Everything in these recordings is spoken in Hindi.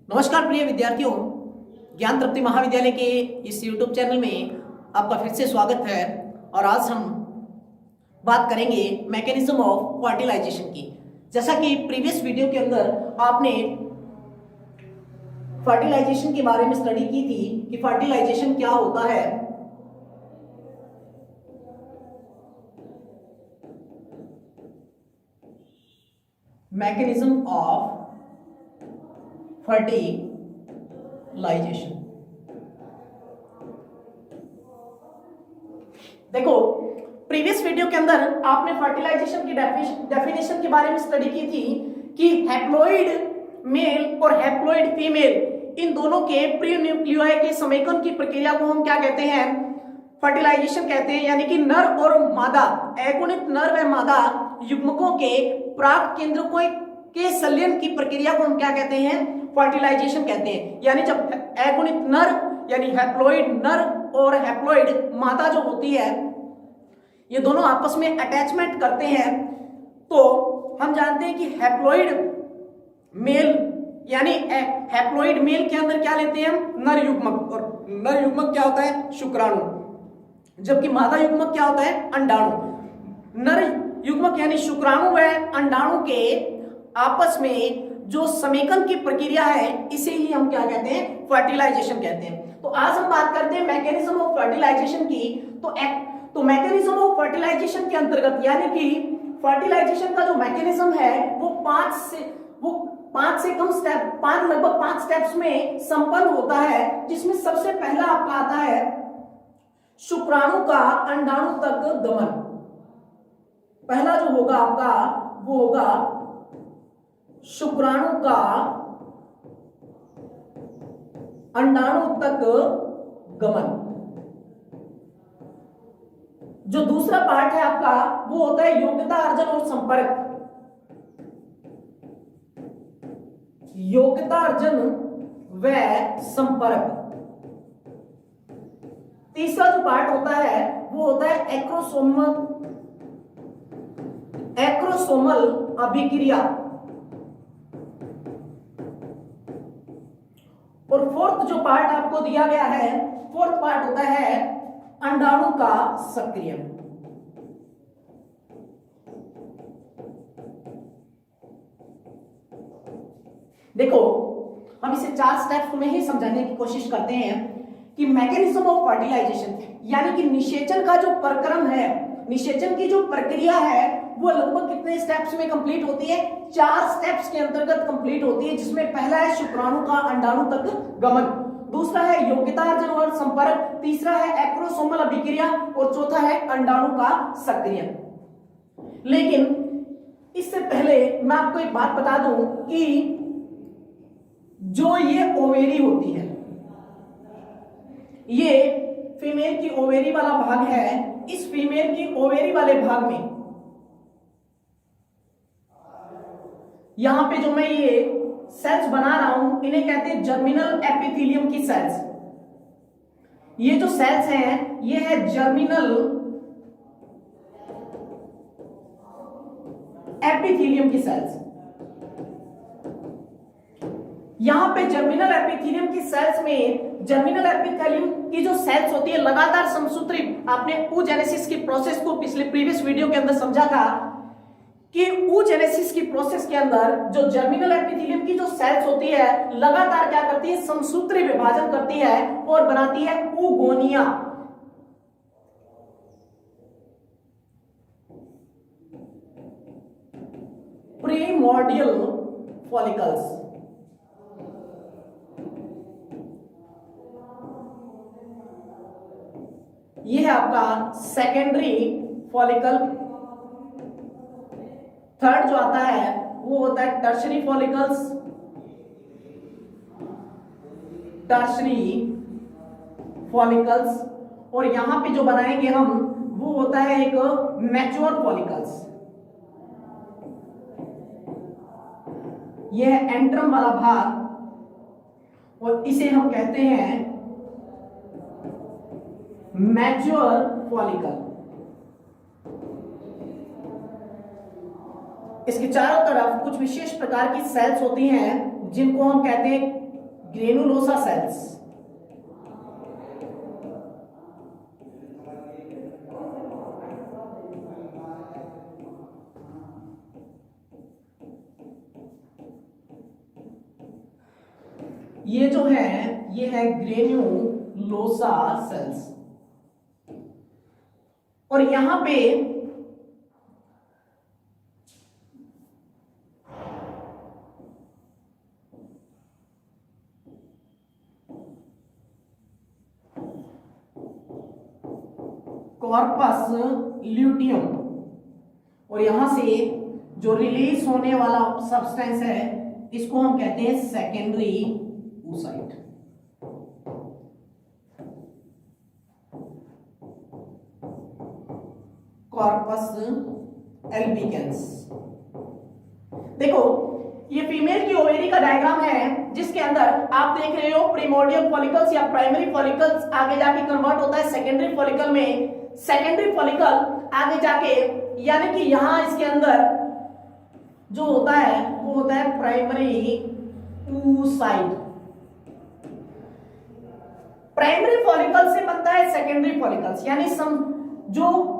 नमस्कार प्रिय विद्यार्थियों, ज्ञान तृप्ति महाविद्यालय के इस YouTube चैनल में आपका फिर से स्वागत है। और आज हम बात करेंगे मैकेनिज्म ऑफ फर्टिलाइजेशन की। जैसा कि प्रीवियस वीडियो के अंदर आपने फर्टिलाइजेशन के बारे में स्टडी की थी कि फर्टिलाइजेशन क्या होता है। Mechanism of fertilisation. देखो, प्रीवियस वीडियो के अंदर आपने फर्टिलाइजेशन की डेफिनेशन के बारे में स्टडी की थी कि हैप्लॉइड मेल और हैप्लॉइड फीमेल इन दोनों के प्री न्यूक्लियाई के समेकन की प्रक्रिया को हम क्या कहते हैं? फर्टिलाइजेशन कहते हैं। यानी कि नर और मादा, एगोनित नर व मादा युग्मकों के प्राक केंद्रकों के संलयन की प्रक्रिया को हम क्या कहते हैं? फर्टिलाइजेशन कहते हैं। यानी जब एगोनित नर यानी हैप्लॉइड नर और हैप्लॉइड मादा जो होती है, ये दोनों आपस में अटैचमेंट करते हैं, तो हम जानते हैं कि हैप्लॉइड मेल यानी हैप्लॉइड मेल के अंदर क्या लेते हैं हम? नर युग्मक। और नर युग्मक क्या होता है? शुक्राणु। जबकि मादा युग्मक क्या होता है? अंडाणु। नर युग्मक यानी शुक्राणु व अंडाणु के आपस में जो समेकन की प्रक्रिया है, इसे ही हम क्या कहते हैं? फर्टिलाइजेशन कहते हैं। तो आज हम बात करते हैं मैकेनिज्म ऑफ फर्टिलाइजेशन की। तो मैकेनिज्म ऑफ फर्टिलाइजेशन के अंतर्गत यानी कि फर्टिलाइजेशन का जो मैकेनिज्म है वो लगभग पांच स्टेप्स में संपन्न होता है, जिसमें सबसे पहला आपका आता है शुक्राणु का अंडाणु तक गमन। पहला जो होगा आपका वो होगा शुक्राणु का अंडाणु तक गमन। जो दूसरा पार्ट है आपका वो होता है योग्यता अर्जन और संपर्क। योग्यता अर्जन व संपर्क। तीसरा जो पार्ट होता है वो होता है एक्रोसोमल अभिक्रिया। और फोर्थ जो पार्ट आपको दिया गया है, फोर्थ पार्ट होता है अंडाणु का सक्रियण। देखो, हम इसे 4 स्टेप्स में ही समझाने की कोशिश करते हैं कि मैकेनिज्म ऑफ फर्टिलाइजेशन यानी कि निषेचन का जो प्रक्रम है, निषेचन की जो प्रक्रिया है, वो लगभग कितने स्टेप्स में कंप्लीट होती है? 4 स्टेप्स के अंतर्गत कंप्लीट होती है, जिसमें पहला है शुक्राणु का अंडाणु तक गमन, दूसरा है योग्यता अर्जन और संपर्क, तीसरा है एक्रोसोमल अभिक्रिया और चौथा है अंडाणु का सक्रियण। लेकिन इससे पहले मैं आपको एक बात बता दूं कि जो ये ओवेरी होती है, ये फीमेल की ओवेरी वाला भाग है। इस फीमेल की ओवेरी वाले भाग में यहां पे जो मैं ये सेल्स बना रहा हूं, इन्हें कहते हैं जर्मिनल एपिथेलियम की सेल्स। ये जो सेल्स हैं, ये है जर्मिनल एपिथेलियम की सेल्स। यहां पे जर्मिनल एपिथेलियम की सेल्स में जर्मिनल एपिथेलियम की जो सेल्स होती है लगातार समसूत्रित। आपने oogenesis की प्रोसेस को पिछले प्रीवियस वीडियो के अंदर समझा था कि oogenesis की प्रोसेस के अंदर जो जर्मिनल एपिथेलियम की जो सेल्स होती है लगातार क्या करती है? समसूत्री विभाजन करती है और बनाती है oogonia। Primordial follicles. ये है आपका सेकेंडरी फॉलिकल। थर्ड जो आता है वो होता है टर्शरी फॉलिकल्स। Tertiary follicles. और यहां पे जो बनाएंगे हम वो होता है एक मैच्योर फॉलिकल्स। यह है एंट्रम वाला भाग और इसे हम कहते हैं मैच्योर फॉलिकल। इसके चारों तरफ कुछ विशेष प्रकार की सेल्स होती हैं जिनको हम कहते हैं ग्रेनुलोसा सेल्स। ये जो है ये है ग्रेन्युलोसा सेल्स। और यहां पे कॉर्पस ल्यूटियम, और यहां से जो रिलीज होने वाला सब्सटेंस है इसको हम कहते हैं सेकेंडरी oocyte। Corpus albicans. देखो ये फीमेल की ओवेरी का डायग्राम है जिसके अंदर आप देख रहे हो प्रिमोर्डियल फॉलिकल्स या प्राइमरी फॉलिकल्स आगे जाके कन्वर्ट होता है सेकेंडरी फॉलिकल में। सेकेंडरी फॉलिकल आगे जाके यानी कि यहां इसके अंदर जो होता है वो होता है प्राइमरी oocyte। प्राइमरी फॉलिकल से बनता है सेकेंडरी फॉलिकल्स, यानी जो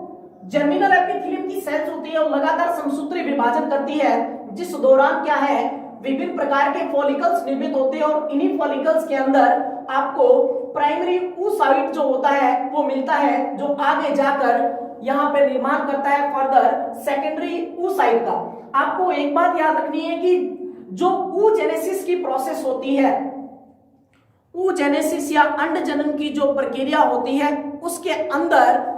जर्मिनल एपिथेलियम की सेल्स होती है वो लगातार समसूत्री विभाजन करती है, जिस दौरान क्या है विभिन्न प्रकार के फॉलिकल्स निर्मित होते हैं और इन्हीं फॉलिकल्स के अंदर आपको प्राइमरी oocyte जो होता है वो मिलता है, जो आगे जाकर यहां पे निर्माण करता है फर्दर सेकेंडरी oocyte का। आपको एक बात याद रखनी है कि जो oogenesis की प्रोसेस होती है, oogenesis या अंड जनन की जो प्रक्रिया होती है उसके अंदर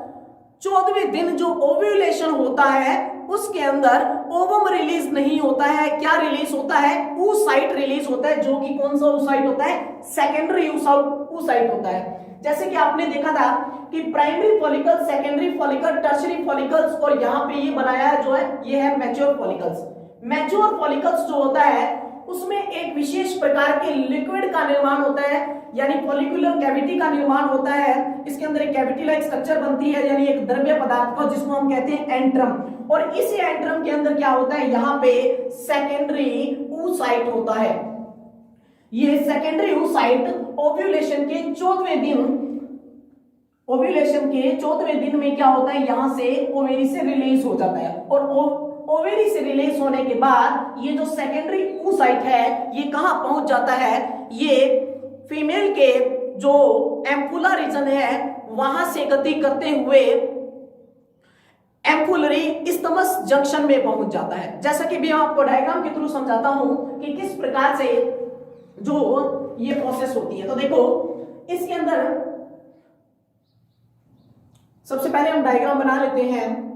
14वें दिन जो ओव्यूलेशन होता है उसके अंदर ओवम रिलीज नहीं होता है। क्या रिलीज होता है? oocyte रिलीज होता है, जो कि कौन सा oocyte होता है? सेकेंडरी oocyte होता है। जैसे कि आपने देखा था कि primary follicle, secondary follicle, tertiary follicles, और यहाँ पे ये बनाया है जो है ये है मैच्योर फॉलिकल्स। मैच्योर फॉलिकल्स जो होता है उसमें एक विशेष प्रकार के लिक्विड का निर्माण होता है, यानी फॉलिकुलर कैविटी का निर्माण होता है। इसके अंदर एक कैविटी लाइक स्ट्रक्चर बनती है, यानी एक द्रव्य पदार्थ का, जिसको हम कहते हैं एंट्रम। और इस एंट्रम के अंदर क्या होता है? यहाँ पे सेकेंडरी oocyte होता है। ये सेकेंडरी oocyte ओव्यूलेशन के 14वें दिन में क्या होता है? यहां से ओवेरी से रिलीज हो जाता है, और ओवेरी से रिलीज होने के बाद ये जो सेकेंडरी oocyte है ये कहां पहुंच जाता है? ये फीमेल के जो एम्पुला रीजन है वहां से गति करते हुए एम्पुलरी इस्थमस जंक्शन में पहुंच जाता है। जैसा कि मैं आपको डायग्राम के थ्रू समझाता हूं कि किस प्रकार से जो ये प्रोसेस होती है। तो देखो इसके अंदर सबसे पहले हम डायग्राम बना लेते हैं।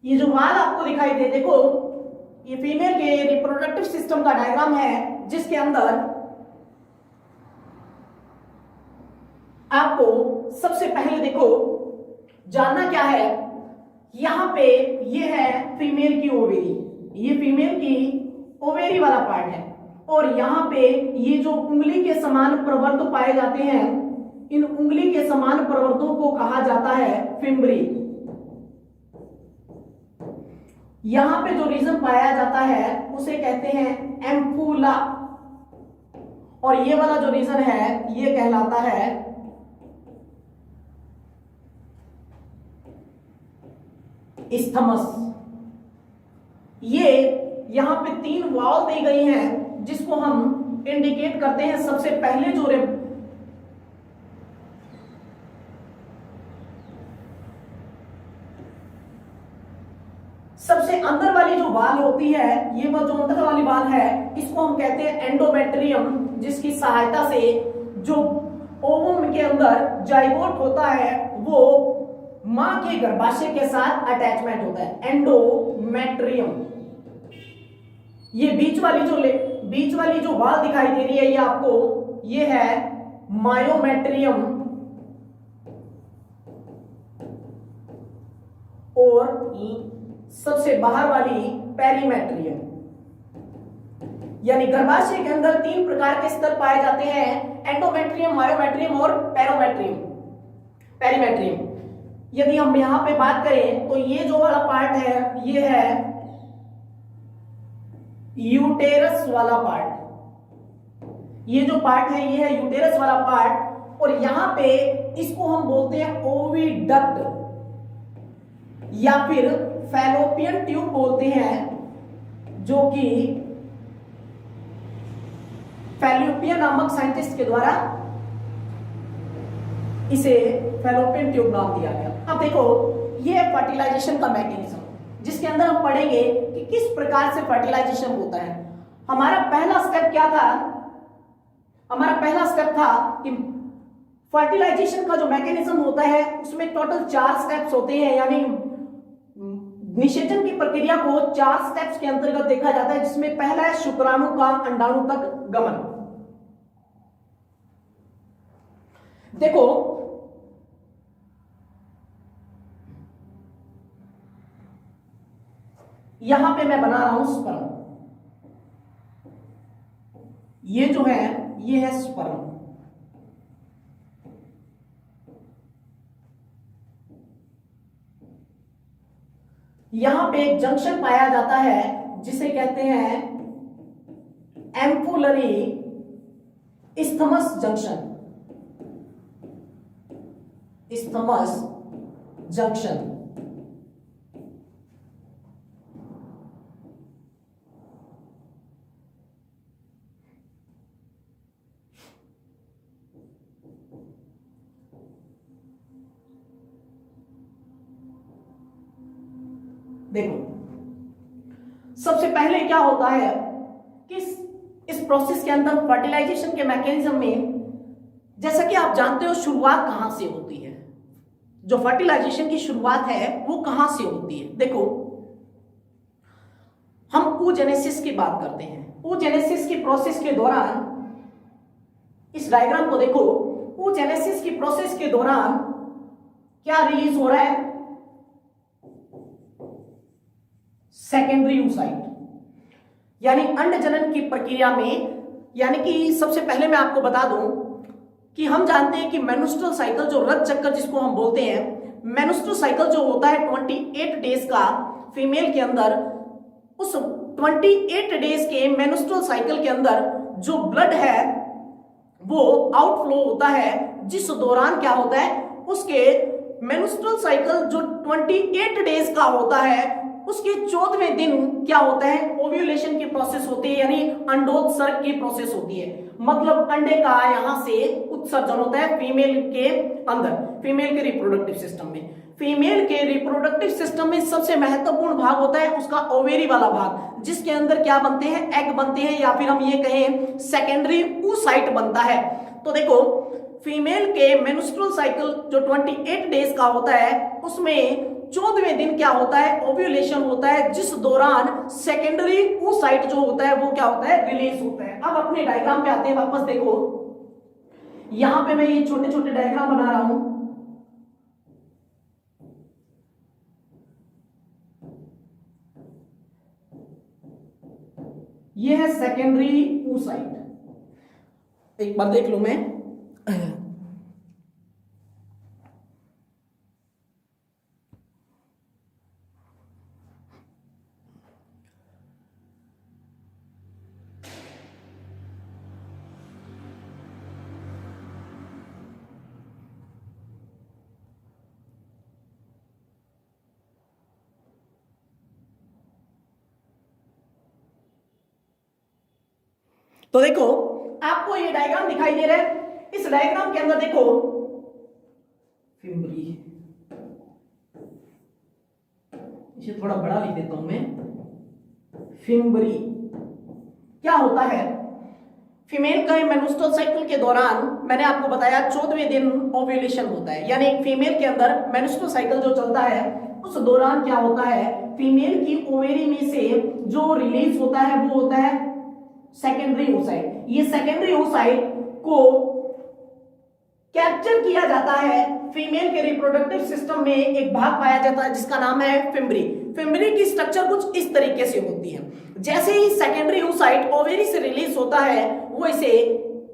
ये जो वाल आपको दिखाई दे, देखो ये फीमेल के रिप्रोडक्टिव सिस्टम का डायग्राम है, जिसके अंदर आपको सबसे पहले देखो जानना क्या है, यहां पे ये है फीमेल की ओवेरी, ये फीमेल की ओवेरी वाला पार्ट है, और यहां पे ये जो उंगली के समान प्रवर्ध पाए जाते हैं, इन उंगली के समान प्रवर्धों को कहा जाता है फिम्बरी। यहां पे जो रीजन पाया जाता है उसे कहते हैं एम्पुला, और ये वाला जो रीजन है ये कहलाता है इस्थमस। ये यहां पे 3 वाल दी गई हैं जिसको हम इंडिकेट करते हैं। सबसे पहले जो सबसे अंदर वाली जो वाल होती है, ये वो जो अंदर वाली वाल है, इसको हम कहते हैं एंडोमेट्रियम, जिसकी सहायता से जो ओवम के अंदर जाइगोट होता है वो मां के गर्भाशय के साथ अटैचमेंट होता है, एंडोमेट्रियम। ये बीच वाली जो वाल दिखाई दे रही है ये आपको, ये है मायोमेट्रियम और सबसे बाहर वाली पेरीमेट्रियम। यानी गर्भाशय के अंदर 3 प्रकार के स्तर पाए जाते हैं, एंडोमेट्रियम, मायोमेट्रियम और पेरीमेट्रियम। यदि हम यहां पे बात करें तो ये जो वाला पार्ट है ये है यूटेरस वाला पार्ट। ये जो पार्ट है ये है यूटेरस वाला पार्ट, और यहां पे इसको हम बोलते हैं ओविडक्ट या फिर फैलोपियन ट्यूब बोलते हैं, जो कि फैलोपियन नामक साइंटिस्ट के द्वारा इसे फैलोपियन ट्यूब नाम दिया गया। अब देखो ये फर्टिलाइजेशन का मैकेनिज्म, जिसके अंदर हम पढ़ेंगे कि किस प्रकार से फर्टिलाइजेशन होता है। हमारा पहला स्टेप क्या था? हमारा पहला स्टेप था कि फर्टिलाइजेशन का जो मैकेनिज्म होता है उसमें टोटल 4 स्टेप्स होते हैं, यानी निषेचन की प्रक्रिया को 4 स्टेप्स के अंतर्गत देखा जाता है, जिसमें पहला है शुक्राणु का अंडाणु तक गमन। देखो यहां पे मैं बना रहा हूं स्पर्म, ये जो है ये है स्पर्म। यहां पे एक जंक्शन पाया जाता है जिसे कहते हैं ampullary isthmus junction. Isthmus junction देखो सबसे पहले क्या होता है कि इस प्रोसेस के अंदर फर्टिलाइजेशन के मैकेनिज्म में, जैसा कि आप जानते हो, शुरुआत कहां से होती है। जो फर्टिलाइजेशन की शुरुआत है वो कहां से होती है? देखो हम oogenesis की बात करते हैं। oogenesis की प्रोसेस के दौरान, इस डायग्राम को देखो, oogenesis की प्रोसेस के दौरान क्या रिलीज हो रहा है? सेकेंडरी oocyte, यानी अंडजनन की प्रक्रिया में। यानी कि सबसे पहले मैं आपको बता दूं कि हम जानते हैं कि मेन्स्ट्रुअल साइकिल, जो रज चक्कर जिसको हम बोलते हैं, मेन्स्ट्रुअल साइकिल जो होता है 28 डेज का फीमेल के अंदर, उस 28 डेज के मेन्स्ट्रुअल साइकिल के अंदर जो ब्लड है वो आउटफ्लो होता है, जिस दौरान क्या होता है, उसके मेन्स्ट्रुअल साइकिल जो 28 डेज का होता है उसके 14वें दिन क्या होता है, ओव्यूलेशन की प्रोसेस होती है, यानी अंडोत्सर्ग की प्रोसेस होती है। मतलब अंडे का यहां से उत्सर्जन होता है फीमेल के अंदर, फीमेल के रिप्रोडक्टिव सिस्टम में। फीमेल के रिप्रोडक्टिव सिस्टम में सबसे महत्वपूर्ण भाग होता है उसका ओवेरी वाला भाग, जिसके अंदर क्या बनते हैं, एग बनते हैं, या फिर हम ये कहें सेकेंडरी oocyte बनता है। तो देखो फीमेल के मेन्स्ट्रुअल साइकिल जो 28 डेज का होता है उसमें 14वें दिन क्या होता है, ओव्यूलेशन होता है, जिस दौरान सेकेंडरी oocyte जो होता है वो क्या होता है, रिलीज होता है। अब अपने डायग्राम पे आते हैं वापस। देखो यहां पे मैं ये छोटे छोटे डायग्राम बना रहा हूं। ये है सेकेंडरी oocyte, एक बार देख लो मैं। तो देखो आपको ये डायग्राम दिखाई दे रहा है, इस डायग्राम के अंदर देखो फिम्बरी, इसे थोड़ा बड़ा लिख देता हूं मैं, फिम्बरी क्या होता है? फीमेल का मेनस्ट्रुअल साइकिल के दौरान मैंने आपको बताया 14वें दिन ओव्यूलेशन होता है, यानी एक फीमेल के अंदर मेनस्ट्रुअल साइकिल जो चलता है उस दौरान क्या होता है, फीमेल की ओवेरी में से जो रिलीज होता है वो होता है सेकेंडरी oocyte। ये सेकेंडरी oocyte को कैप्चर किया जाता है, फीमेल के रिप्रोडक्टिव सिस्टम में एक भाग पाया जाता है जिसका नाम है फिम्बरी। फिम्बरी की स्ट्रक्चर कुछ इस तरीके से होती है, जैसे ही सेकेंडरी oocyte ओवेरी से रिलीज होता है वो इसे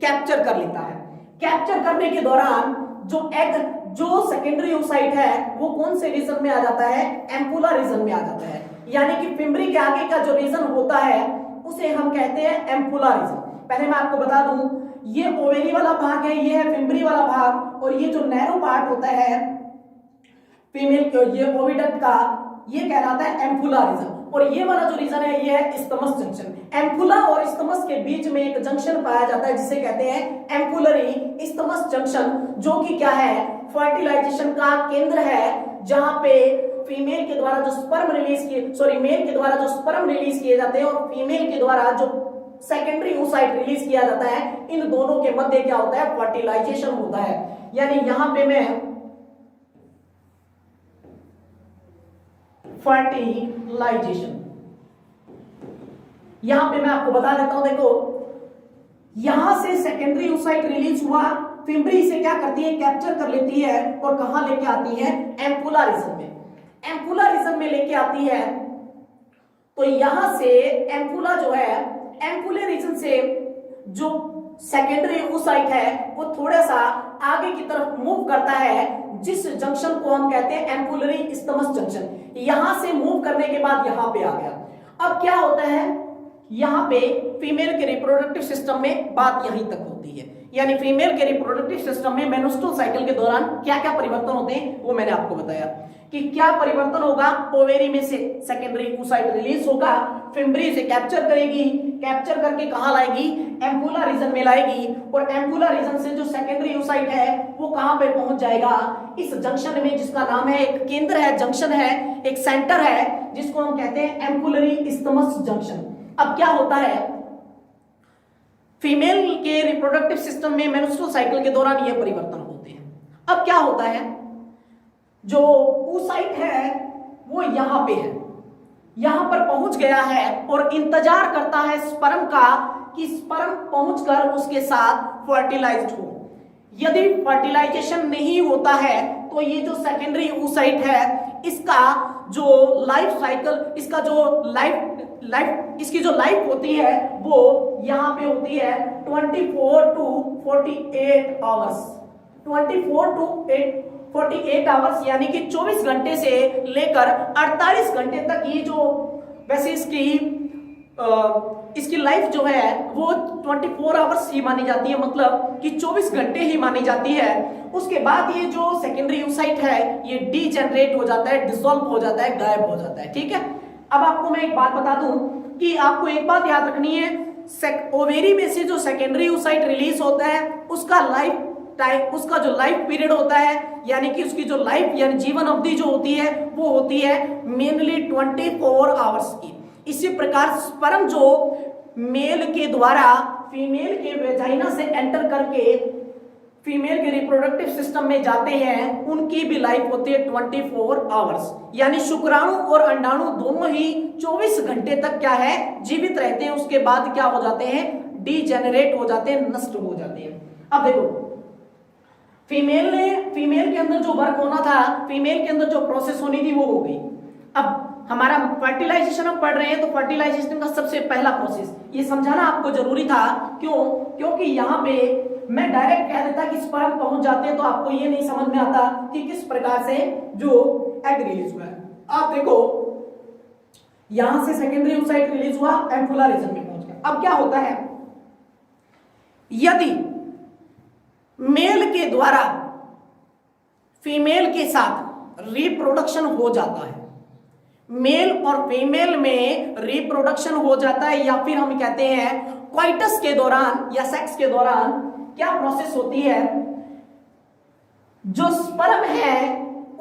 कैप्चर कर लेता है। कैप्चर करने के दौरान जो एग, जो सेकेंडरी oocyte है वो कौन से रीजन में आ जाता है, एम्पुला रीजन में आ जाता है, यानी कि फिम्बरी के आगे का जो रीजन होता है उसे हम कहते हैं एम्पुला रीजन। पहले मैं आपको बता दूं, ये ओवेरी वाला भाग है, ये है फिम्बरी वाला भाग, और ये जो नैरो पार्ट होता है फीमेल के, ये ओविडक्ट का, ये कहलाता है एम्पुला रीजन, और ये वाला जो रीजन है ये है इस्थमस जंक्शन। एम्पुला और इस्थमस के बीच में एक जंक्शन पाया जाता है जिसे कहते हैं एम्पुलरी इस्थमस जंक्शन, जो कि क्या है, फर्टिलाइजेशन का केंद्र है, जहां पे फीमेल के द्वारा जो स्पर्म रिलीज किए, मेल के द्वारा जो स्पर्म रिलीज किए जाते हैं और फीमेल के द्वारा जो सेकेंडरी oocyte रिलीज किया जाता है, इन दोनों के मध्य क्या होता है, फर्टिलाइजेशन होता है। यानी यहां पे मैं फर्टिलाइजेशन, यहां पे मैं आपको बता देता हूं, देखो यहां से सेकेंडरी oocyte रिलीज हुआ, फिम्बरी से क्या करती है, कैप्चर कर लेती है और कहां लेके आती है, एम्पुला रीजन में। एम्पुला रीजन में लेके आती है, तो यहां से एम्पुला जो है, एम्पुलर रीजन से जो सेकेंडरी oocyte है वो थोड़ा सा आगे की तरफ मूव करता है, जिस जंक्शन को हम कहते हैं एम्पुलरी इस्थमस जंक्शन। यहां से मूव करने के बाद यहां पे आ गया। अब क्या होता है, यहां पे फीमेल के रिप्रोडक्टिव सिस्टम में बात यहीं तक होती है, यानी फीमेल के रिप्रोडक्टिव सिस्टम में मेनस्ट्रुअल साइकिल के दौरान क्या क्या परिवर्तन होते हैं वो मैंने आपको बताया कि क्या परिवर्तन होगा, ओवेरी में से सेकेंडरी oocyte रिलीज होगा, फिम्बरी से कैप्चर करेगी, कैप्चर करके कहां लाएगी, एम्पुला रीजन में लाएगी, और एम्पुला रीजन से जो सेकेंडरी oocyte है वो कहां पे पहुंच जाएगा, इस जंक्शन में, जिसका नाम है, एक केंद्र है, जंक्शन है, एक सेंटर है, जिसको हम कहते हैं एम्पुलरी इस्थमस जंक्शन। अब क्या होता है, फीमेल के रिप्रोडक्टिव सिस्टम में मेनस्ट्रुअल साइकिल के दौरान ये परिवर्तन होते हैं। अब क्या होता है, जो oocyte है वो यहां पे है, यहां पर पहुंच गया है और इंतजार करता है स्पर्म का कि स्पर्म पहुंचकर उसके साथ फर्टिलाइज्ड हो। यदि फर्टिलाइजेशन नहीं होता है तो ये जो सेकेंडरी oocyte है इसका जो लाइफ साइकिल, इसका जो इसकी जो लाइफ होती है वो यहां पे होती है 24 टू 48 आवर्स, 24 टू 48 आवर्स, यानी कि 24 घंटे से लेकर 48 घंटे तक ये जो, वैसे इसकी लाइफ जो है वो 24 आवर्स ही मानी जाती है, मतलब कि 24 घंटे ही मानी जाती है। उसके बाद ये जो सेकेंडरी oocyte है ये डीजेनरेट हो जाता है, डिसॉल्व हो जाता है, गायब हो जाता है। ठीक है, अब आपको मैं एक बात बता दूं कि आपको एक बात याद रखनी है, ओवेरी में से जो सेकेंडरी oocyte रिलीज होता है उसका लाइफ टाइम, उसका जो लाइफ पीरियड होता है, यानी कि उसकी जो लाइफ यानी जीवन अवधि जो होती है वो होती है मेनली 24 आवर्स की। इसी प्रकार स्पर्म जो मेल के द्वारा फीमेल के वेजाइना से एंटर करके फीमेल के रिप्रोडक्टिव सिस्टम में जाते हैं, उनकी भी लाइफ होती है 24 आवर्स, यानी शुक्राणु और अंडाणु दोनों ही 24 घंटे तक क्या है, जीवित रहते हैं। उसके बाद क्या हो जाते हैं, डीजेनरेट हो जाते हैं, नष्ट हो जाते हैं। अब देखो फीमेल के अंदर जो वर्क होना था, फीमेल के अंदर जो प्रोसेस होनी थी वो हो गई। अब हमारा फर्टिलाइजेशन हम पढ़ रहे हैं तो फर्टिलाइजेशन का सबसे पहला प्रोसेस ये समझाना आपको जरूरी था। क्यों? क्योंकि यहाँ पे मैं डायरेक्ट कह देता कि स्पर्म पहुंच जाते हैं तो आपको ये नहीं समझ में आता कि किस प्रकार से जो एग रिलीज हुआ है। आप देखो यहां से सेकेंडरी oocyte रिलीज हुआ, एम्पुला रीजन में पहुंच गया। अब क्या होता है, यदि मेल के द्वारा फीमेल के साथ रिप्रोडक्शन हो जाता है, मेल और फीमेल में रिप्रोडक्शन हो जाता है, या फिर हम कहते हैं क्वाइटस के दौरान या सेक्स के दौरान क्या प्रोसेस होती है, जो स्पर्म है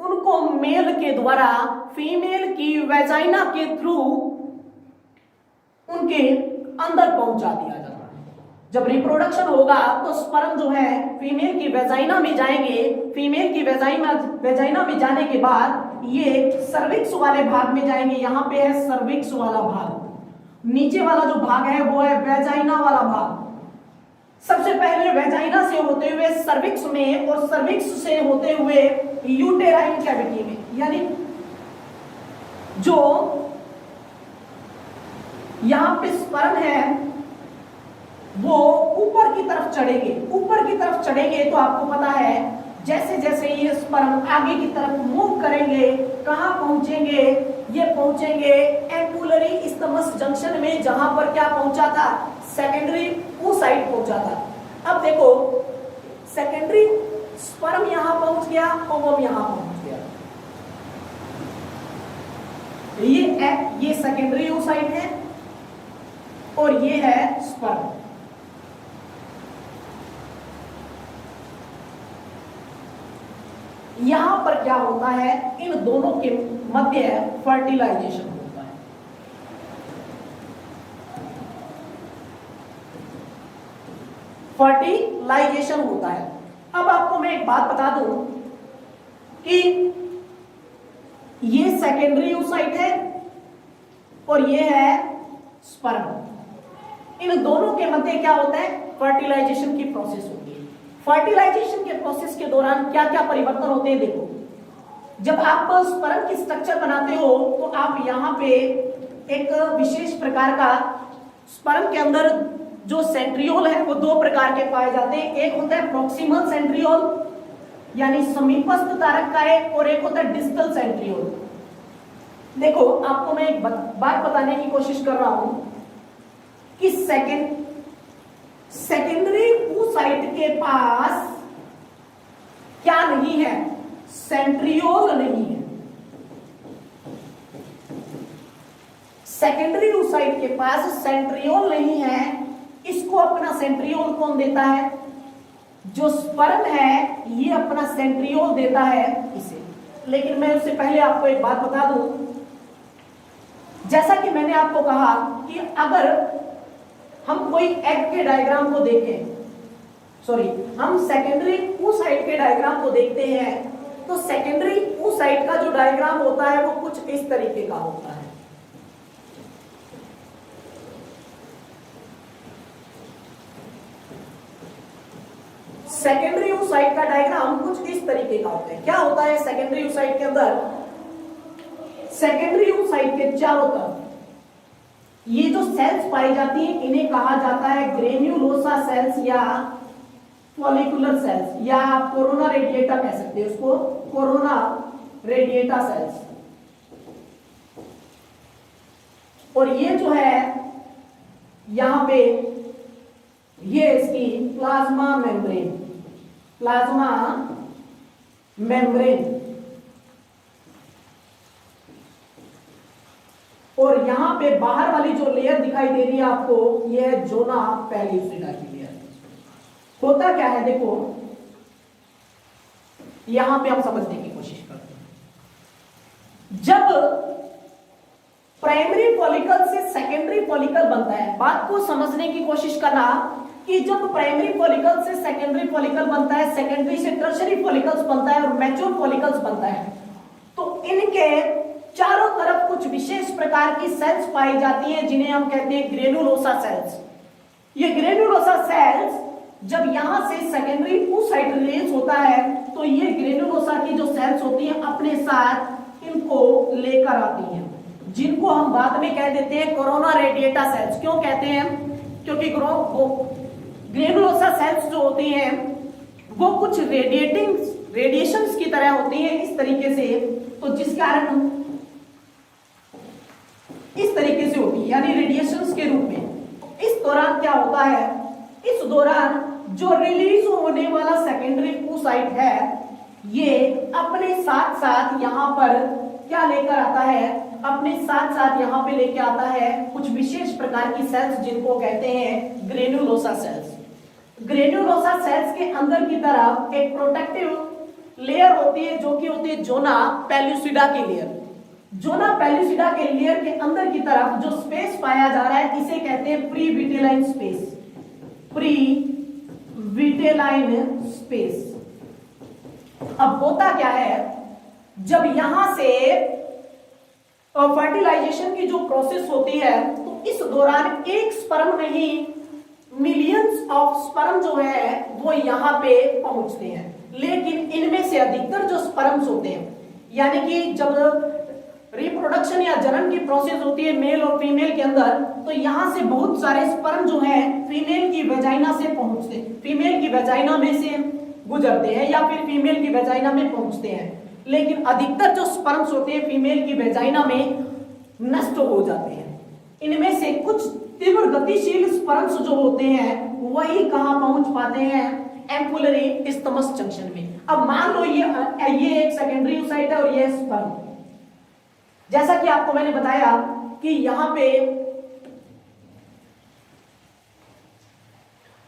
उनको मेल के द्वारा फीमेल की वेजाइना के थ्रू उनके अंदर पहुंचा दिया जाता है। जब रिप्रोडक्शन होगा तो स्पर्म जो है फीमेल की वेजाइना में जाएंगे, फीमेल की वेजाइना में जाने के बाद ये सर्विक्स वाले भाग में जाएंगे। यहां पे है सर्विक्स वाला भाग, नीचे वाला जो भाग है वो है वेजाइना वाला भाग। सबसे पहले वेजाइना से होते हुए सर्विक्स में, और सर्विक्स से होते हुए यूटेराइन कैविटी में, यानी जो यहां पे स्पर्म है वो ऊपर की तरफ चढ़ेंगे। ऊपर की तरफ चढ़ेंगे तो आपको पता है जैसे जैसे ये स्पर्म आगे की तरफ मूव करेंगे, कहां पहुंचेंगे, ये पहुंचेंगे एंगुलरी इस्थमस जंक्शन में, जहां पर क्या पहुंचा था, सेकेंडरी oocyte पहुंचा था। अब देखो सेकेंडरी स्पर्म यहां पहुंच गया, ओवम यहां पहुंच गया। ये सेकेंडरी oocyte है और ये है स्पर्म। यहां पर क्या होता है, इन दोनों के मध्य फर्टिलाइजेशन होता है। फर्टिलाइजेशन होता है। अब आपको मैं एक बात बता दूं कि ये सेकेंडरी oocyte है और ये है स्पर्म। इन दोनों के मध्य क्या होता है, फर्टिलाइजेशन की प्रोसेस होती है। फर्टिलाइजेशन के प्रोसेस के दौरान क्या क्या परिवर्तन होते हैं, देखो जब आप स्पर्म की स्ट्रक्चर बनाते हो तो आप यहां पे एक विशेष प्रकार का, स्पर्म के अंदर जो सेंट्रियोल है वो दो प्रकार के पाए जाते हैं। एक होता है प्रॉक्सिमल सेंट्रियोल यानी समीपस्थ तारक काय, और एक होता है डिस्टल सेंट्रियोल। देखो आपको मैं एक बात बताने की कोशिश कर रहा हूं कि सेकेंडरी oocyte के पास क्या नहीं है, सेंट्रियोल नहीं है। सेकेंडरी oocyte के पास सेंट्रियोल नहीं है। इसको अपना सेंट्रियोल कौन देता है, जो स्पर्म है ये अपना सेंट्रियोल देता है इसे। लेकिन मैं उससे पहले आपको एक बात बता दूं, जैसा कि मैंने आपको कहा कि अगर हम कोई एग के डायग्राम को देखें, हम सेकेंडरी oocyte के डायग्राम को देखते हैं तो सेकेंडरी oocyte का जो डायग्राम होता है वो कुछ इस तरीके का होता है। सेकेंडरी oocyte का डायग्राम कुछ इस तरीके का होता है। क्या होता है सेकेंडरी oocyte के अंदर, सेकेंडरी oocyte के चारों तरफ ये जो सेल्स पाई जाती हैं इन्हें कहा जाता है ग्रेन्युलोसा सेल्स या फॉलिकुलर सेल्स, या कोरोना रेडिएटा कह सकते हैं उसको, कोरोना रेडिएटा सेल्स। और ये जो है यहां पे ये इसकी प्लाज्मा मेम्ब्रेन, और यहां पे बाहर वाली जो लेयर दिखाई दे रही है आपको, ये है जोना पेलिसिडा की लेयर। होता क्या है देखो, यहां पे हम समझने की कोशिश करते हैं। जब प्राइमरी फॉलिकल से सेकेंडरी फॉलिकल बनता है, बात को समझने की कोशिश करना कि जब प्राइमरी फॉलिकल से सेकेंडरी फॉलिकल बनता है, सेकेंडरी से टर्शियरी फॉलिकल्स बनता है और मैच्योर फॉलिकल्स बनता है, तो इनके चारों तरफ कुछ विशेष प्रकार की सेल्स पाई जाती हैं जिन्हें हम कहते हैं ग्रेनुलोसा सेल्स। ये ग्रेनुलोसा सेल्स जब यहां से सेकेंडरी oocyte रिलीज होता है तो ये ग्रेनुलोसा की जो सेल्स होती हैं अपने साथ इनको लेकर आती हैं, जिनको हम बाद में कह देते हैं कोरोना रेडिएटा सेल्स। क्यों कहते हैं, क्योंकि ग्रेनुलोसा सेल्स जो होती हैं वो कुछ रेडिएशंस की तरह होती हैं इस तरीके से, तो जिस कारण इस तरीके से होती है यानी रेडिएशंस के रूप में। इस दौरान क्या होता है, इस दौरान जो रिलीज होने वाला सेकेंडरी oocyte है ये अपने साथ साथ यहां पर क्या लेकर आता है, अपने साथ साथ यहाँ पे लेके आता है कुछ विशेष प्रकार की सेल्स जिनको कहते हैं ग्रेन्युलोसा सेल्स। ग्रेन्युलोसा सेल्स के अंदर की तरफ एक प्रोटेक्टिव लेयर होती है जो कि होती है जोना पेलुसिडा की लेयर। जोना पेलुसिडा के लेयर के अंदर की तरफ जो स्पेस पाया जा रहा है इसे कहते हैं pre vitelline space. Pre vitelline space. अब होता क्या है, जब यहां से फर्टिलाइजेशन की जो प्रोसेस होती है तो इस दौरान एक स्पर्म नहीं मिलियंस ऑफ स्पर्म जो है वो यहां पे पहुंचते हैं। लेकिन इनमें से अधिकतर जो स्पर्म्स होते हैं, यानी कि जब रिप्रोडक्शन या जन्म की प्रोसेस होती है मेल और फीमेल के अंदर, तो यहां से बहुत सारे स्पर्म जो है फीमेल की वेजाइना से पहुंचते हैं, फीमेल की वेजाइना में से गुजरते हैं या फिर फीमेल की वेजाइना में पहुंचते हैं। लेकिन अधिकतर जो स्पर्म्स होते हैं फीमेल की वेजाइना में नष्ट हो जाते हैं। इनमें से कुछ तीव्र गतिशील स्पर्म्स जो होते हैं वही कहां पहुंच पाते हैं, एम्पुलरी इस्थमस जंक्शन में। अब मान लो ये एक सेकेंडरी oocyte है और ये स्पर्म। जैसा कि आपको मैंने बताया कि यहां पे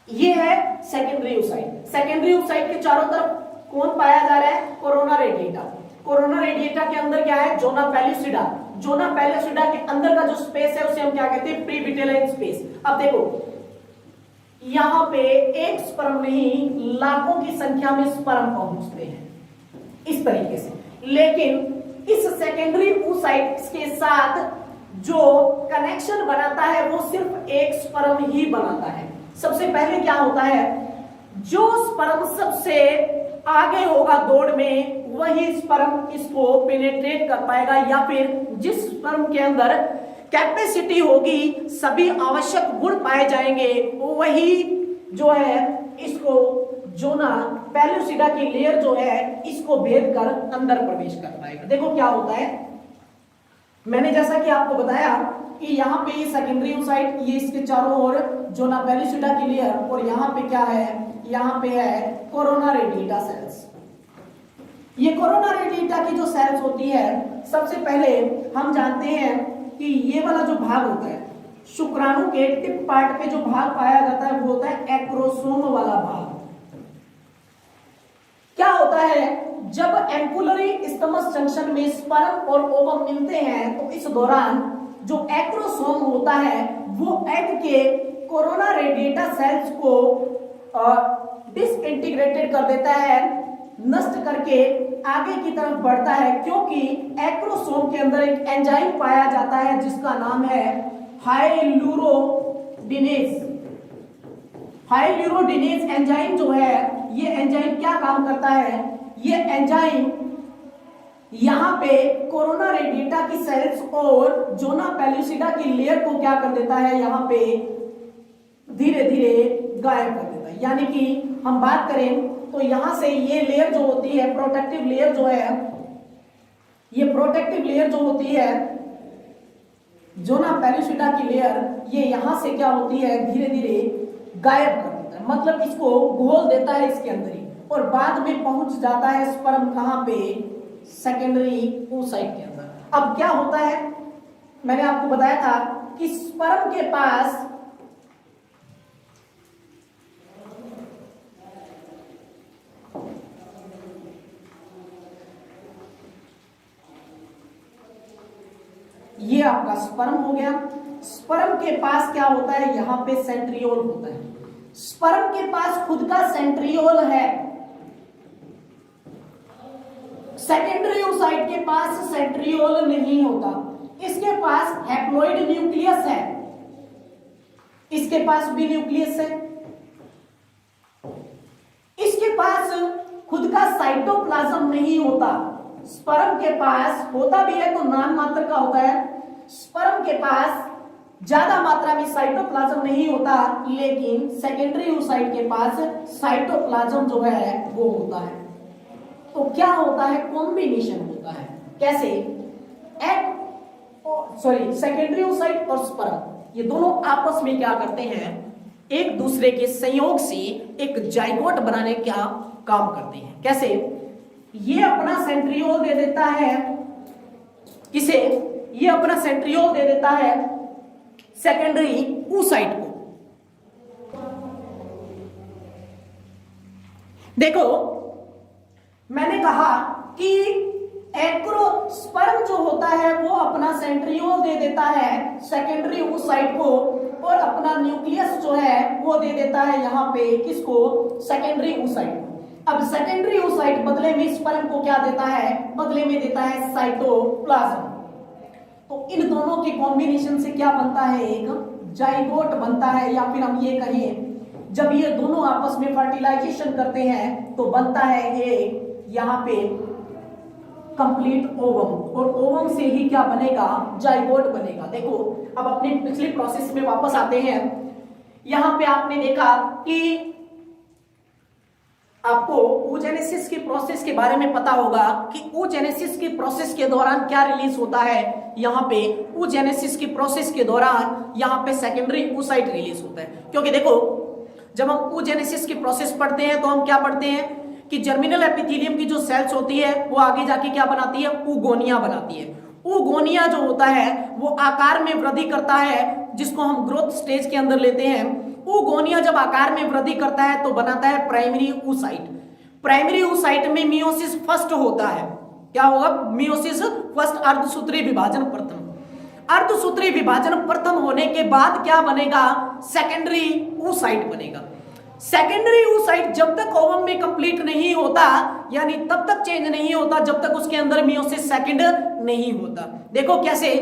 ये है सेकेंडरी oocyte। सेकेंडरी oocyte के चारों तरफ कौन पाया जा रहा है, कोरोना रेडिएटा। कोरोना रेडिएटा के अंदर क्या है, जोना पेलुसिडा। जोना पेलुसिडा के अंदर का जो स्पेस है उसे हम क्या कहते हैं, प्री विटेलाइन स्पेस। अब देखो यहां पे एक स्पर्म नहीं लाखों की संख्या में स्पर्म पहुंचते हैं इस तरीके से। लेकिन इस सेकेंडरी oocytes के साथ जो कनेक्शन बनाता है वो सिर्फ एक स्पर्म ही बनाता है। सबसे पहले क्या होता है, जो स्पर्म सबसे आगे होगा दौड़ में वही स्पर्म इसको पेनिट्रेट कर पाएगा, या फिर जिस स्पर्म के अंदर कैपेसिटी होगी, सभी आवश्यक गुण पाए जाएंगे, वही जो है इसको जोना पेलुसिडा की लेयर जो है इसको भेद कर अंदर प्रवेश कर पाएगा। देखो क्या होता है, मैंने जैसा कि आपको बताया कि यहाँ पे ये सेकेंडरी oocyte, ये इसके चारों ओर जोना पेलुसिडा की लेयर, और यहाँ पे क्या है, यहाँ पे है कोरोना रेडिएटा सेल्स। ये कोरोना रेडिएटा की जो सेल्स होती है, सबसे पहले हम जानते हैं कि ये वाला जो भाग होता है शुक्राणु के टिप पार्ट पे जो भाग पाया जाता है वो होता है एक्रोसोम वाला भाग। क्या होता है, जब एम्पुलरी इस्थमस जंक्शन में स्पर्म और ओवम मिलते हैं तो इस दौरान जो एक्रोसोम होता है वो एग के कोरोना रेडिएटा सेल्स को डिसइंटीग्रेटेड कर देता है, नष्ट करके आगे की तरफ बढ़ता है, क्योंकि एक्रोसोम के अंदर एक एंजाइम पाया जाता है जिसका नाम है हाइल्यूरोडिनेज। हाइल्यूरोडिनेज एंजाइम जो है, ये एंजाइम क्या काम करता है, ये एंजाइम यहां पे कोरोना रेडिएटा की सेल्स और जोना पेलुसिडा की लेयर को क्या कर देता है, यहां पे धीरे धीरे गायब कर देता है। यानी कि हम बात करें तो यहां से ये लेयर जो होती है, प्रोटेक्टिव लेयर जो है, ये प्रोटेक्टिव लेयर जो होती है जोना पेलुसिडा की लेयर, ये यहां से क्या होती है, धीरे धीरे गायब कर देता है, मतलब इसको घोल देता है इसके अंदर ही, और बाद में पहुंच जाता है स्पर्म कहां पे, सेकेंडरी oocyte के अंदर। अब क्या होता है, मैंने आपको बताया था कि स्पर्म के पास ये आपका स्पर्म हो गया। स्पर्म के पास क्या होता है, यहां पे सेंट्रियोल होता है। स्पर्म के पास खुद का सेंट्रियोल है, सेकेंडरी oocyte के पास सेंट्रियोल नहीं होता। इसके पास हैप्लॉइड न्यूक्लियस है, इसके पास भी न्यूक्लियस है, इसके पास खुद का साइटोप्लाज्म नहीं होता। स्पर्म के पास होता भी है तो नाम मात्र का होता है। स्पर्म के पास ज्यादा मात्रा में साइटोप्लाज्म नहीं होता, लेकिन सेकेंडरी oocyte के पास साइटोप्लाज्म जो है वो होता है। तो क्या होता है, कॉम्बिनेशन होता है। कैसे, सेकेंडरी oocyte और स्पर्म ये दोनों आपस में क्या करते हैं, एक दूसरे के संयोग से एक जाइगोट बनाने का काम करते हैं। कैसे, ये अपना सेंट्रियोल दे देता है किसे, ये अपना सेंट्रियोल दे देता है सेकेंडरी oocyte को। देखो मैंने कहा कि एक्रोस्पर्म जो होता है वो अपना सेंट्रियोल दे देता है सेकेंडरी oocyte को, और अपना न्यूक्लियस जो है वो दे देता है यहां पे किसको, सेकेंडरी oocyte को। अब सेकेंडरी oocyte बदले में स्पर्म को क्या देता है, बदले में देता है साइटोप्लाज्म। तो इन दोनों के कॉम्बिनेशन से क्या बनता है, एक जाइगोट बनता है, या फिर हम ये कहें जब ये दोनों आपस में फर्टिलाइजेशन करते हैं तो बनता है एक यहां पे कंप्लीट ओवम, और ओवम से ही क्या बनेगा, जाइगोट बनेगा। देखो अब अपने पिछले प्रोसेस में वापस आते हैं। यहां पे आपने देखा कि आपको oogenesis की प्रोसेस के बारे में पता होगा कि oogenesis की प्रोसेस के दौरान क्या रिलीज होता है, यहां पे oogenesis की प्रोसेस के दौरान यहां पे सेकेंडरी oocyte रिलीज होता है। क्योंकि देखो जब हम oogenesis की प्रोसेस पढ़ते हैं तो हम क्या पढ़ते हैं कि जर्मिनल एपिथेलियम की जो सेल्स होती है वो आगे जाके क्या बनाती है, oogonia बनाती है। oogonia जो होता है वो आकार में वृद्धि करता है, जिसको हम ग्रोथ स्टेज के अंदर लेते हैं। oogonia जब आकार में वृद्धि करता है तो बनाता है प्राइमरी oocyte। प्राइमरी oocyte में मियोसिस फर्स्ट होता है, क्या होगा, मियोसिस फर्स्ट, अर्धसूत्री विभाजन प्रथम। अर्धसूत्री विभाजन प्रथम होने के बाद क्या बनेगा, सेकेंडरी oocyte बनेगा। सेकेंडरी oocyte जब तक ओवम में कंप्लीट नहीं होता, यानी तब तक चेंज नहीं होता जब तक उसके अंदर मियोसिस सेकंड नहीं होता। देखो कैसे,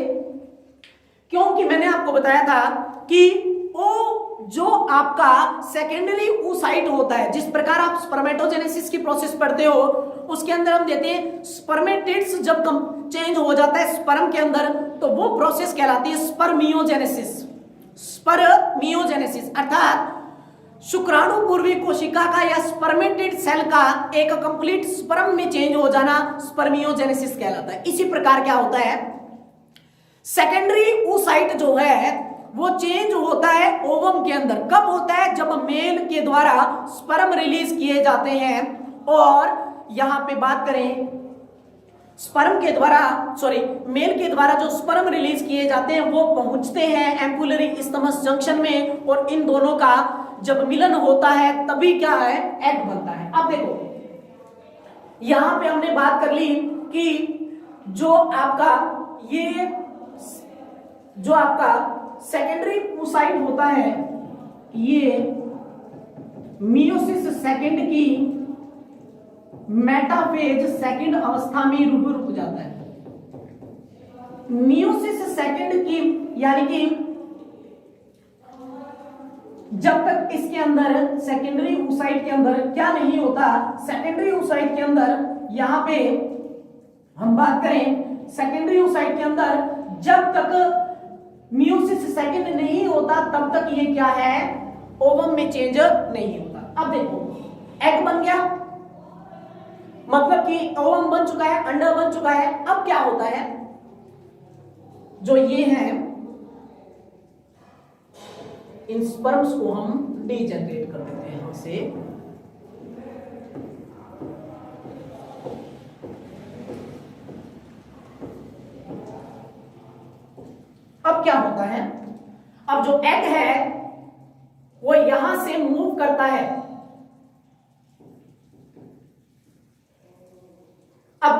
क्योंकि मैंने आपको बताया था कि वो जो आपका सेकेंडरी oocyte होता है, जिस प्रकार आप स्पर्मेटोजेनेसिस की प्रोसेस पढ़ते हो उसके अंदर हम देते हैं स्पर्मेटिड्स जब चेंज हो जाता है स्पर्म के अंदर तो वो प्रोसेस कहलाती है स्पर्मियोजेनेसिस। स्पर्मियोजेनेसिस अर्थात शुक्राणु पूर्वी कोशिका का या स्पर्मेटिड सेल का एक कंप्लीट स्पर्म में चेंज हो जाना स्पर्मियोजेनेसिस कहलाता है। इसी प्रकार क्या होता है, सेकेंडरी oocyte जो है वो चेंज होता है ओवम के अंदर। कब होता है, जब मेल के द्वारा स्पर्म रिलीज किए जाते हैं, और यहां पे बात करें स्पर्म के द्वारा, सॉरी मेल के द्वारा जो स्पर्म रिलीज किए जाते हैं वो पहुंचते हैं एम्पुलरी इस्थमस जंक्शन में, और इन दोनों का जब मिलन होता है तभी क्या है, एग बनता है। अब देखो यहां पे हमने बात कर ली कि जो आपका सेकेंडरी oocyte होता है ये मियोसिस सेकंड की मेटाफेज सेकंड अवस्था में रुक जाता है। मियोसिस सेकंड की यानी कि जब तक इसके अंदर सेकेंडरी oocyte के अंदर क्या नहीं होता, सेकेंडरी oocyte के अंदर यहां पे हम बात करें सेकेंडरी oocyte के अंदर जब तक मियोसिस सेकंड नहीं होता तब तक ये क्या है, ओवम में चेंज नहीं होता। अब देखो एग बन गया, मतलब कि ओवम बन चुका है, अंडा बन चुका है। अब क्या होता है, जो ये है इन स्पर्म्स को हम डीजनरेट कर देते हैं यहां से। अब क्या होता है, अब जो एग है वो यहां से मूव करता है। अब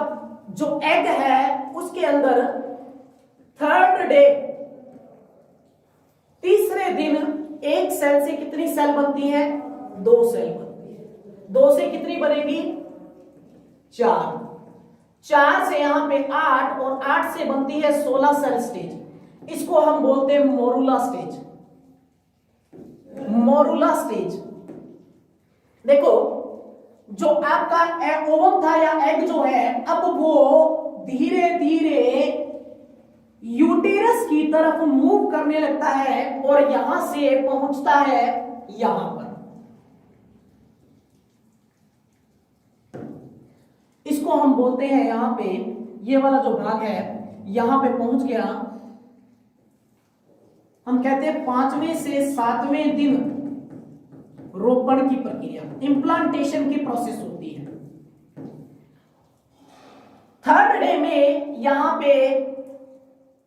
जो एग है उसके अंदर थर्ड डे, तीसरे दिन एक सेल से कितनी सेल बनती है, 2 सेल बनती है। 2 से कितनी बनेगी, 4। 4 से यहां पे 8 और 8 से बनती है 16 सेल स्टेज। इसको हम बोलते हैं मोरुला स्टेज। मोरुला स्टेज देखो जो आपका ओवम था या एग जो है अब वो धीरे धीरे यूटेरस की तरफ मूव करने लगता है और यहां से पहुंचता है यहां पर। इसको हम बोलते हैं यहां पे, ये वाला जो भाग है यहां पे पहुंच गया, हम कहते हैं 5वें से 7वें दिन रोपण की प्रक्रिया, इंप्लांटेशन की प्रोसेस होती है। थर्ड डे में यहां पे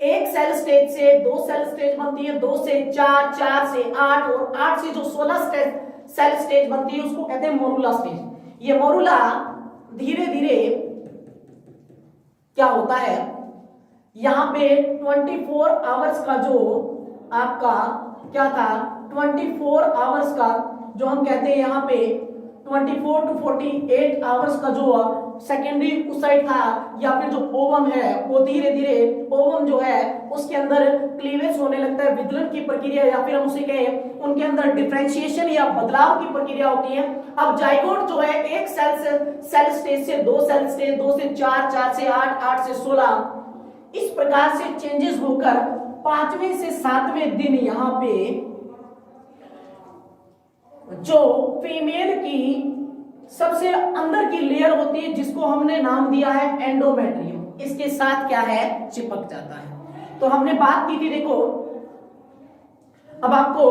एक सेल स्टेज से 2 सेल स्टेज बनती है, 2 से 4, 4 से 8 और 8 से जो 16 सेल स्टेज बनती है उसको कहते हैं मोरूला स्टेज। ये मोरूला धीरे धीरे क्या होता है, यहां पे 24 आवर्स का जो आपका क्या था, 24 आवर्स का जो हम कहते हैं यहां पे 24 to 48 आवर्स का जो सेकेंडरी ओसाइट था या फिर जो ओवम है वो धीरे धीरे ओवम जो है उसके अंदर क्लीवेज होने लगता है, विदलन की प्रक्रिया या फिर हम उसे कहें उनके अंदर डिफरेंशिएशन या बदलाव की प्रक्रिया होती है। अब जाइगोट जो है एक सेल स्टेज से 2 सेल स्टेज, 2 से 4, 4 से 8, 8 से 16 इस प्रकार से चेंजेस होकर 5वें से 7वें दिन यहां पे जो फीमेल की सबसे अंदर की लेयर होती है जिसको हमने नाम दिया है एंडोमेट्रियम, इसके साथ क्या है, चिपक जाता है। तो हमने बात की थी, देखो अब आपको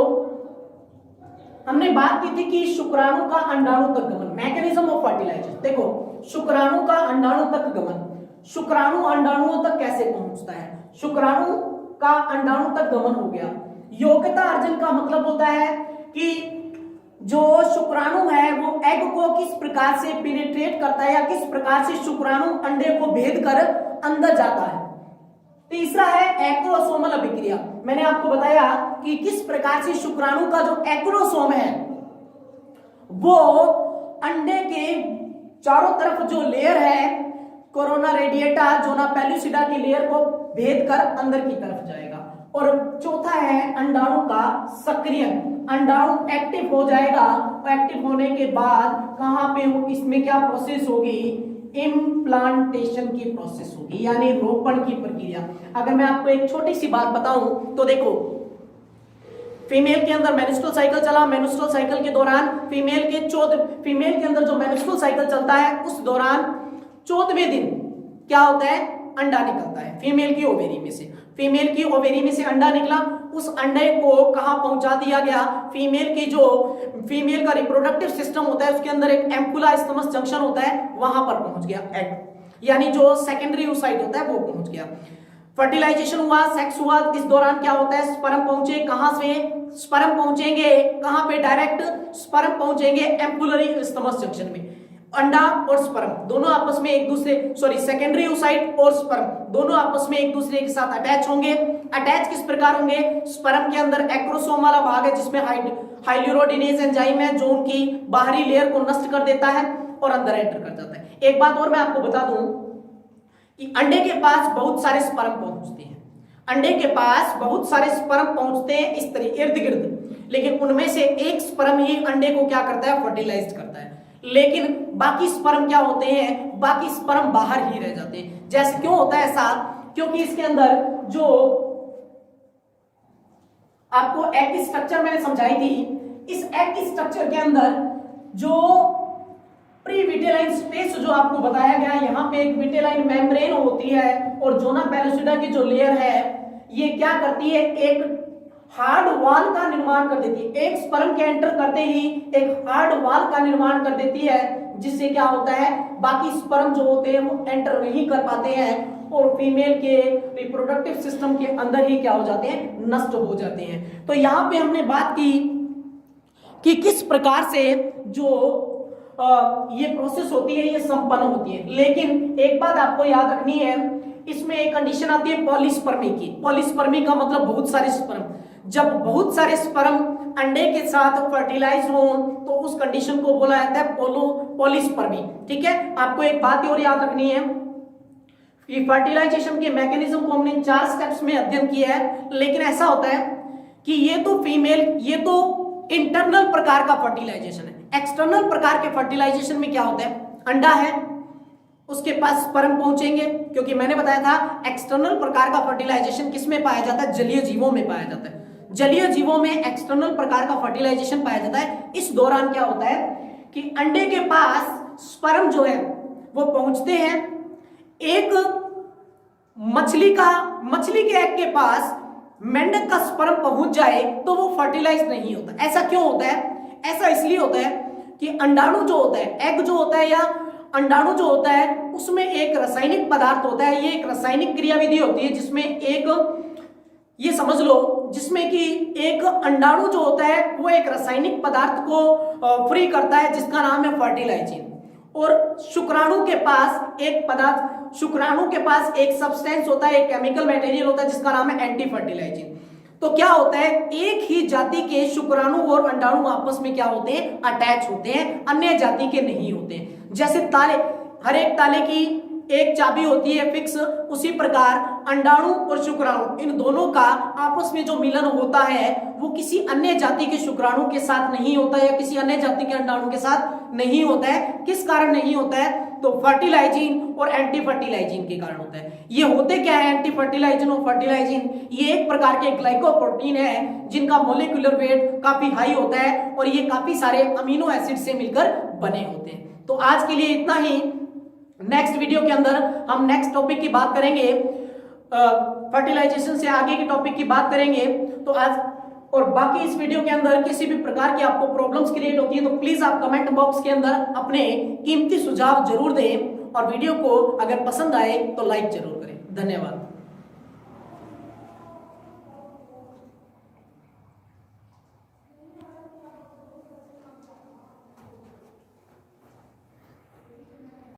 हमने बात की थी कि शुक्राणु का अंडाणु तक गमन, मैकेनिज्म ऑफ फर्टिलाइजेशन। देखो शुक्राणु का अंडाणु तक गमन, शुक्राणु अंडाणुओं तक कैसे पहुंचता है, शुक्राणु का अंडाणु तक गमन हो गया। योग्यता अर्जन का मतलब होता है कि जो शुक्राणु है वो एग को किस प्रकार से पेनिट्रेट करता है या किस प्रकार से शुक्राणु अंडे को भेद कर अंदर जाता है। तीसरा है एक्रोसोमल अभिक्रिया, मैंने आपको बताया कि किस प्रकार से शुक्राणु का जो एक्रोसोम है वो अंडे के चारों तरफ जो लेयर है कोरोना रेडिएटा जोना पेलुसिडा की लेयर को भेद कर अंदर की तरफ जाएगा। और चौथा है अंडाणु का सक्रियण, अंडाणु एक्टिव हो जाएगा, एक्टिव होने के बाद कहां पे हो, इसमें क्या प्रोसेस होगी, इम्प्लांटेशन की प्रोसेस होगी यानी रोपण की प्रक्रिया। अगर मैं आपको एक छोटी सी बात बताऊं तो देखो फीमेल के अंदर मेंस्ट्रुअल साइकिल चला, मेंस्ट्रुअल साइकिल के दौरान फीमेल के अंदर जो मेंस्ट्रुअल साइकिल चलता है उस दौरान 14वें दिन क्या होता है, अंडा निकलता है फीमेल की ओवेरी में से। फीमेल की ओवेरी में से अंडा निकला, उस अंडे को कहां पहुंचा दिया गया, फीमेल का रिप्रोडक्टिव सिस्टम होता है उसके अंदर एक एम्पुला स्टमस जंक्शन होता है, वहां पर पहुंच गया एग, यानी जो सेकेंडरी ओसाइट होता है वो पहुंच गया। फर्टिलाइजेशन हुआ, सेक्स हुआ, इस दौरान क्या होता है, स्पर्म पहुंचे, कहां से स्पर्म पहुंचेंगे, कहां पे डायरेक्ट स्पर्म पहुंचेंगे एम्पुलरी स्टमस जंक्शन में। अंडा और स्पर्म दोनों आपस में एक दूसरे सेकेंडरी ओसाइट और स्पर्म दोनों आपस में एक दूसरे के साथ अटैच होंगे। अटैच किस प्रकार होंगे, स्पर्म के अंदर एक्रोसोम वाला भाग है जिसमें हाइल्यूरोडिनेज एंजाइम है जो उनकी बाहरी लेयर को नष्ट कर देता है और अंदर एंटर कर जाता है। एक बात और मैं आपको बता दूं कि अंडे के पास बहुत सारे स्पर्म पहुंचते हैं, अंडे के पास बहुत सारे स्पर्म पहुंचते हैं इस तरह इर्द गिर्द, लेकिन उनमें से एक स्पर्म ही अंडे को क्या करता है, फर्टिलाइज करता है, लेकिन बाकी स्पर्म क्या होते हैं, बाकी स्पर्म बाहर ही रह जाते हैं। जैसे क्यों होता है ऐसा, क्योंकि इसके अंदर जो आपको एग की स्ट्रक्चर मैंने समझाई थी, इस एग की स्ट्रक्चर के अंदर जो प्री विटेलाइन स्पेस जो आपको बताया गया, यहाँ पे एक विटेलाइन मेम्ब्रेन होती है और जोना पेलुसिडा की जो लेयर है ये क्या करती है, एक हार्ड वॉल का निर्माण कर देती है। एक स्पर्म के एंटर करते ही एक हार्ड वॉल का निर्माण कर देती है जिससे क्या होता है, बाकी स्पर्म जो होते हैं वो एंटर नहीं कर पाते हैं और फीमेल के रिप्रोडक्टिव सिस्टम के अंदर ही क्या हो जाते हैं, नष्ट हो जाते हैं। तो यहाँ पे हमने बात की कि किस प्रकार से जो ये प्रोसेस होती है ये संपन्न होती है। लेकिन एक बात आपको याद रखनी है, इसमें एक कंडीशन आती है पॉलीस्पर्मी की। पॉलीस्पर्मी का मतलब बहुत सारे स्पर्म, जब बहुत सारे स्पर्म अंडे के साथ फर्टिलाइज हो तो उस कंडीशन को बोला जाता है पॉलीस्पर्मी। ठीक है, आपको एक बात और याद रखनी है कि फर्टिलाइजेशन के मैकेनिज्म को हमने 4 स्टेप्स में अध्ययन किया है, लेकिन ऐसा होता है कि ये तो इंटरनल प्रकार का फर्टिलाइजेशन है। एक्सटर्नल प्रकार के फर्टिलाइजेशन में क्या होता है, अंडा है उसके पास स्पर्म पहुंचेंगे, क्योंकि मैंने बताया था एक्सटर्नल प्रकार का फर्टिलाइजेशन किसमें पाया जाता है, जलीय जीवों में पाया जाता है। जलीय जीवों में एक्सटर्नल प्रकार का फर्टिलाइजेशन पाया जाता है। इस दौरान क्या होता है कि अंडे के पास स्पर्म जो है वो पहुंचते हैं, एक मछली के एग के पास मेंढक का स्पर्म पहुंच जाए तो वो फर्टिलाइज नहीं होता। ऐसा क्यों होता है, ऐसा इसलिए होता है कि अंडाणु जो होता है, एग जो होता है या अंडाणु जो होता है उसमें एक रासायनिक पदार्थ होता है, ये एक रासायनिक क्रियाविधि होती है जिसमें एक, ये समझ लो, जिसमें कि एक अंडाणु जो होता है वो एक रासायनिक पदार्थ को फ्री करता है जिसका नाम है फर्टिलाइजिन, और शुक्राणु के पास एक पदार्थ, शुक्राणु के पास एक सब्सटेंस होता है, एक केमिकल मटेरियल होता है जिसका नाम है एंटी फर्टिलाइजिन। तो क्या होता है, एक ही जाति के शुक्राणु और अंडाणु आपस में क्या होते हैं, अटैच होते हैं, अन्य जाति के नहीं होते। जैसे ताले, हर एक ताले की एक चाबी होती है फिक्स, उसी प्रकार अंडाणु और शुक्राणु इन दोनों का आपस में जो मिलन होता है वो किसी अन्य जाति के शुक्राणु के साथ नहीं होता है या किसी अन्य जाति के अंडाणु के साथ नहीं होता है। किस कारण नहीं होता है, तो फर्टिलाइजिन और एंटी फर्टिलाइजिन के कारण होता है। ये होते क्या है एंटी फर्टिलाइजिन और फर्टिलाइजिन, ये एक प्रकार के ग्लाइकोप्रोटीन है जिनका मोलिकुलर वेट काफी हाई होता है और ये काफी सारे अमीनो एसिड से मिलकर बने होते हैं। तो आज के लिए इतना ही। नेक्स्ट वीडियो के अंदर हम नेक्स्ट टॉपिक की बात करेंगे, फर्टिलाइजेशन से आगे के टॉपिक की बात करेंगे। तो आज और बाकी इस वीडियो के अंदर किसी भी प्रकार की आपको प्रॉब्लम्स क्रिएट होती है तो प्लीज आप कमेंट बॉक्स के अंदर अपने कीमती सुझाव जरूर दें, और वीडियो को अगर पसंद आए तो लाइक जरूर करें। धन्यवाद।